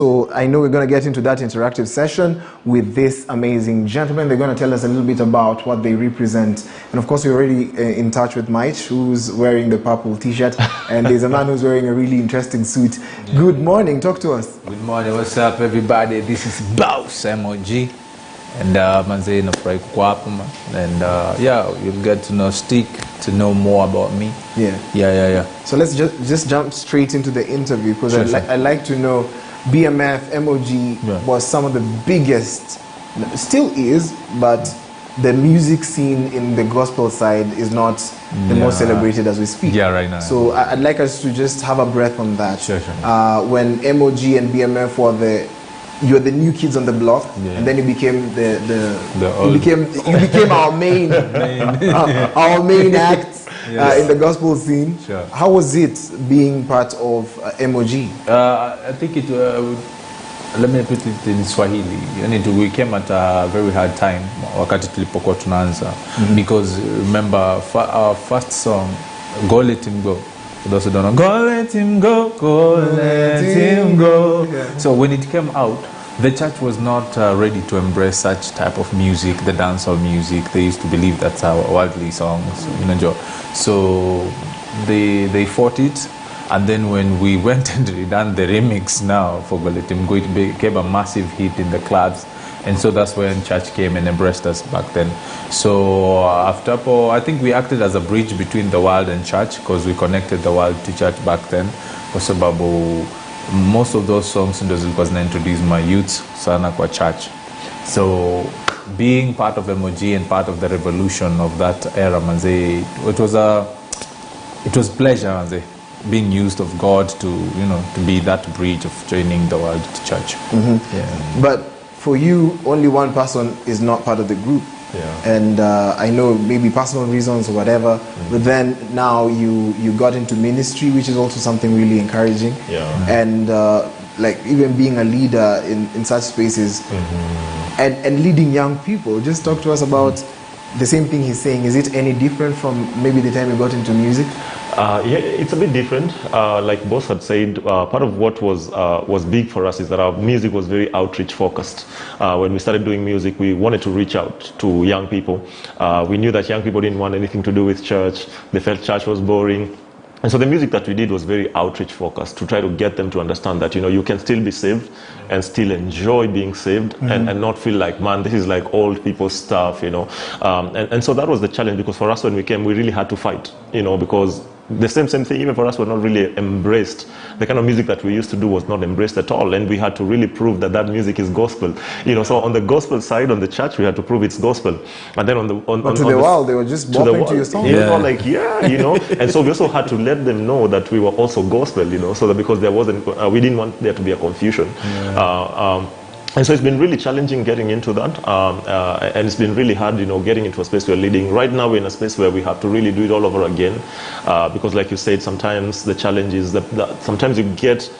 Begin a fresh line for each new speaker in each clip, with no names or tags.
So I know we're going to get into that interactive session with this amazing gentleman. They're going to tell us a little bit about what they represent. And of course, we're already in touch with Mike, who's wearing the purple t-shirt. And there's a man who's wearing a really interesting suit. Yeah. Good morning. Talk to us.
Good morning. What's up, everybody? This is Mombasa MOG. And manze no pray kwapuma. And yeah, you'll get to know to know more about me. Yeah.
So let's just jump straight into the interview, because I like to know BMF, MOG was some of the biggest, still is, but the music scene in the gospel side is not the most celebrated as we speak.
Yeah, right now.
So I'd like us to just have a breath on that.
Sure.
When MOG and BMF were you were the new kids on the block, and then you became you became our main our main act in the gospel scene.
Sure.
How was it being part of MOG?
I think it. Let me put it in Swahili. We came at a very hard time wakati tulipokuwa tunaanza, because remember our first song, Go Let Him Go. For those who don't know, go let him go, go let him go.
Yeah. So
so when it came out, the church was not ready to embrace such type of music, the dancehall music. They used to believe that's our worldly songs, So they fought it, and then when we went and redone the remix now for Go Let Him Go, it became a massive hit in the clubs. And so that's when church came and embraced us back then. So after, I think we acted as a bridge between the world and church, because we connected the world to church back then. Kwa sababu most of those songs ndo zilikuwa zina-introduce my youth sana kwa church. So being part of MOG and part of the revolution of that era, manze, it was pleasure, manze, being used of God to be that bridge of joining the world to church.
But for you, only one person is not part of the group. And I know maybe personal reasons or whatever, but then now you got into ministry, which is also something really encouraging. And like even being a leader in such spaces and leading young people. Just talk to us about the same thing he's saying. Is it any different from maybe the time you got into music?
Yeah, it's a bit different. Like Boss had said, part of what was big for us is that our music was very outreach focused. When we started doing music, we wanted to reach out to young people. We knew that young people didn't want anything to do with church. They felt church was boring. And so the music that we did was very outreach focused, to try to get them to understand that, you can still be saved and still enjoy being saved, and not feel like, man, this is like old people stuff, And so that was the challenge, because for us when we came, we really had to fight, because the same thing, even for us, were not really embraced. The kind of music that we used to do was not embraced at all, and we had to really prove that music is gospel. So on the gospel side, on the church, we had to prove it's gospel. And then on the
world, they were just bopping to your song.
And so we also had to let them know that we were also gospel, so that, because there wasn't, we didn't want there to be a confusion. And so it's been really challenging getting into that, and it's been really hard, getting into a space we're leading. Right now we're in a space where we have to really do it all over again, because like you said, sometimes the challenge is that sometimes you get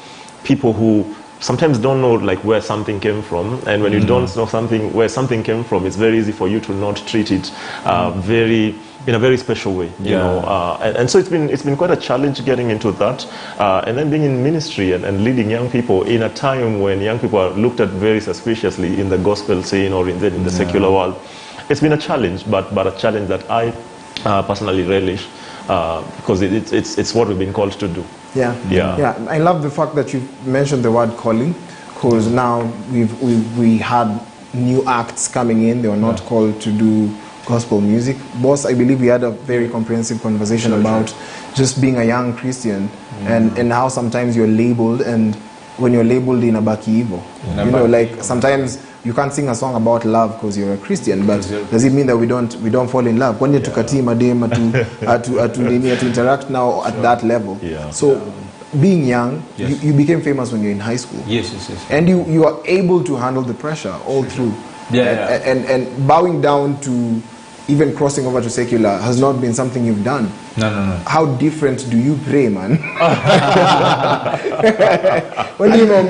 people who sometimes don't know like where something came from, and when you don't know where something came from, it's very easy for you to not treat it in a very special way, and so it's been quite a challenge getting into that, and then being in ministry and leading young people in a time when young people are looked at very suspiciously in the gospel scene or in the secular world. It's been a challenge, but a challenge that I personally relish, because it's what we've been called to do.
Yeah. I love the fact that you mentioned the word calling, because now we had new acts coming in. They were not called to do gospel music. Boss, I believe we had a very comprehensive conversation about just being a young Christian and how sometimes you're labeled, and when you're labeled in a baki evil, like sometimes you can't sing a song about love because you're a Christian, but does it mean that we don't fall in love? When you to interact now at that level. So being young, you became famous when you're in high school.
Yes.
And you are able to handle the pressure all through. And bowing down to even crossing over to secular has not been something you've done.
No.
How different do you pray, man? When you know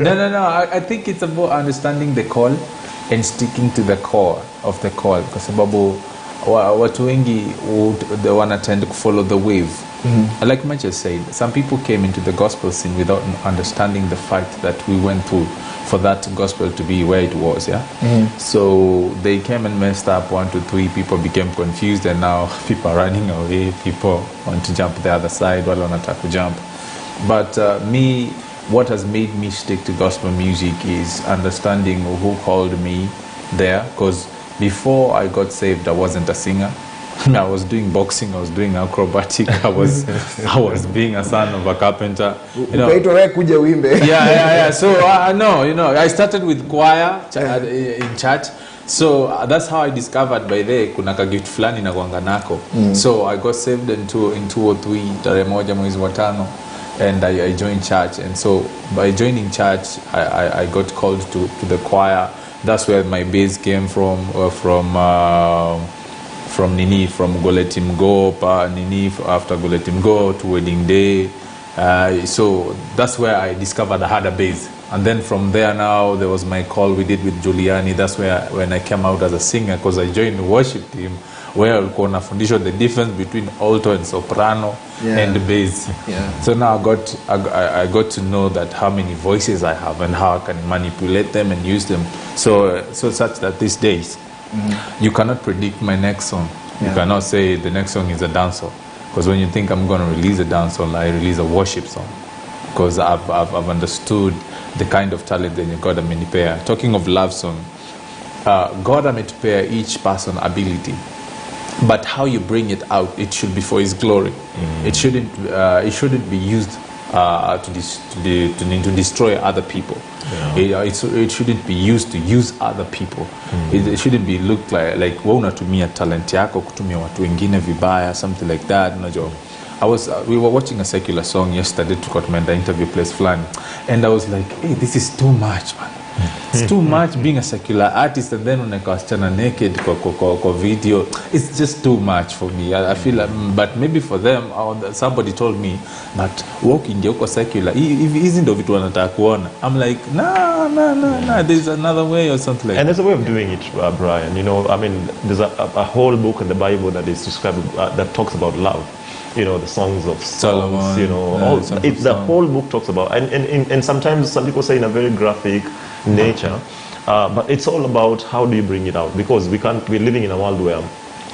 No. I think it's about understanding the call and sticking to the core of the call. Because watu wengi they wanna tend to follow the wave. Like Macha said, some people came into the gospel scene without understanding the fight that we went through for that gospel to be where it was, So they came and messed up 1, 2, 3, people became confused, and now people are running away, people want to jump the other side, while on attack to jump. But me, what has made me stick to gospel music is understanding who called me there, because before I got saved, I wasn't a singer. I was doing boxing, I was doing acrobatic, I was being a son of a carpenter. So I started with choir in church. So that's how I discovered by there kuna ka gift fulani na kuanga nako. So I got saved in 203 tarehe moja mwezi wa tano, and I joined church. And so by joining church, I got called to the choir. That's where my bass came from Nini, from Goletim Go, Nini after Goletim Go to Wedding Day. So that's where I discovered I had a bass. And then from there now, there was my call we did with Giuliani. That's when I came out as a singer, because I joined the worship team where I was fundished the difference between alto and soprano and bass. So now I got to know that how many voices I have and how I can manipulate them and use them. So such that these days, you cannot predict my next song. You cannot say the next song is a dance song, because when you think I'm going to release a dance song, I release a worship song, because I've understood the kind of talent that God amenipea. Talking of love song, God amenipea each person ability, but how you bring it out, it should be for His glory. It shouldn't be used to destroy other people. It shouldn't be used to use other people. It shouldn't be looked like wewe unatumia talent yako kutumia watu wengine vibaya, something like that. We were watching a secular song yesterday to recommend the interview place fulani, and I was like, hey, this is too much, man. It's too much being a secular artist, and then when I wasichana naked kwa video, it's just too much for me. I feel like, but maybe for them, somebody told me that walking huko secular isn't of it wanataka kuona. I'm like, nah, there's another way or something like that.
And there's a way of doing it, Brian. I mean, there's a whole book in the Bible that is described that talks about love. The songs of Solomon, the whole book talks about, and sometimes some people say in a very graphic nature, but it's all about how do you bring it out, because we're living in a world where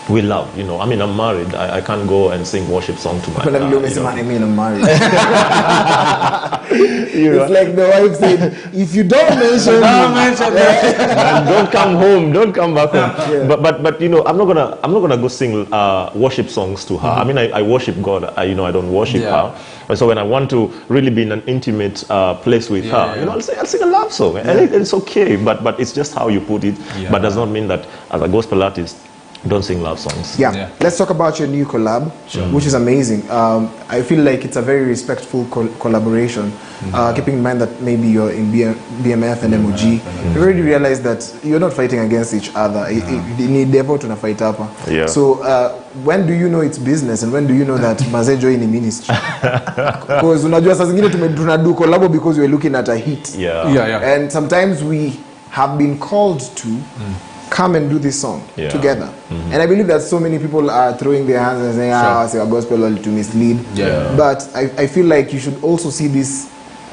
we love, I mean, I'm married. I can't go and sing worship song to my
I mean, I'm married. It's like the wife said, if you don't mention
that, don't come home, don't come back home. But I'm not gonna go sing worship songs to her. I mean, I worship God. I don't worship her. And so when I want to really be in an intimate place with her, I'll sing a love song, and it's okay. But it's just how you put it. But does not mean that as a gospel artist, don't sing love songs.
Let's talk about your new collab, which is amazing. I feel like it's a very respectful collaboration, keeping in mind that maybe you're in BMF and MOG. You already realized that you're not fighting against each other. So when do you know it's business, and when do you know that mazejo in ministry? Because unajua saa zingine tunadu collab because we're looking at a hit. And sometimes we have been called to come and do this song together. And I believe that so many people are throwing their hands and saying, say a gospel to mislead. But I feel like you should also see this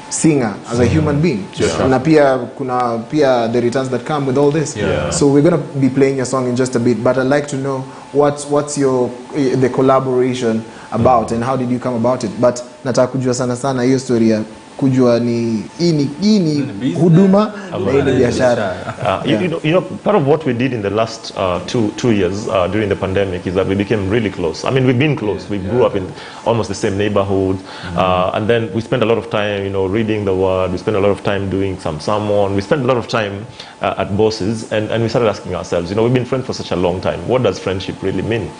singer as a human being. Na pia kuna the returns that come with all this. So we're going to be playing your song in just a bit, but I'd like to know what's the collaboration about, and how did you come about it. But nataka kujua sana hiyo story ya kujua ni huduma na ile biashara.
Part of what we did in the last 2 years during the pandemic is that we became really close. I mean, we've been close. We grew up in almost the same neighborhood, and then we spent a lot of time, reading the word. We spent a lot of time doing some sermon. We spent a lot of time at Bosses, and we started asking ourselves, we've been friends for such a long time. What does friendship really mean?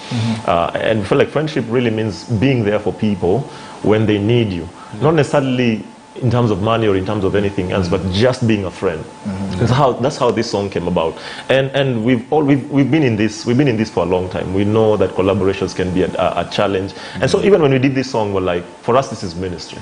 And we feel like friendship really means being there for people when they need you, not necessarily in terms of money or in terms of anything else, but just being a friend. That's how this song came about. And we've been in this for a long time. We know that collaborations can be a challenge. And so even when we did this song, we're like, for us this is ministry.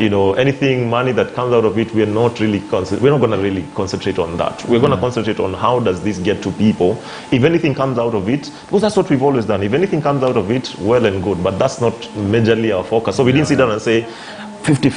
you know, anything money that comes out of it, we're not going to really concentrate on that. We're going to concentrate on how does this get to people. If anything comes out of it, because that's what we've always done. If anything comes out of it, well and good, but that's not majorly our focus. So we didn't sit down and say 50-50.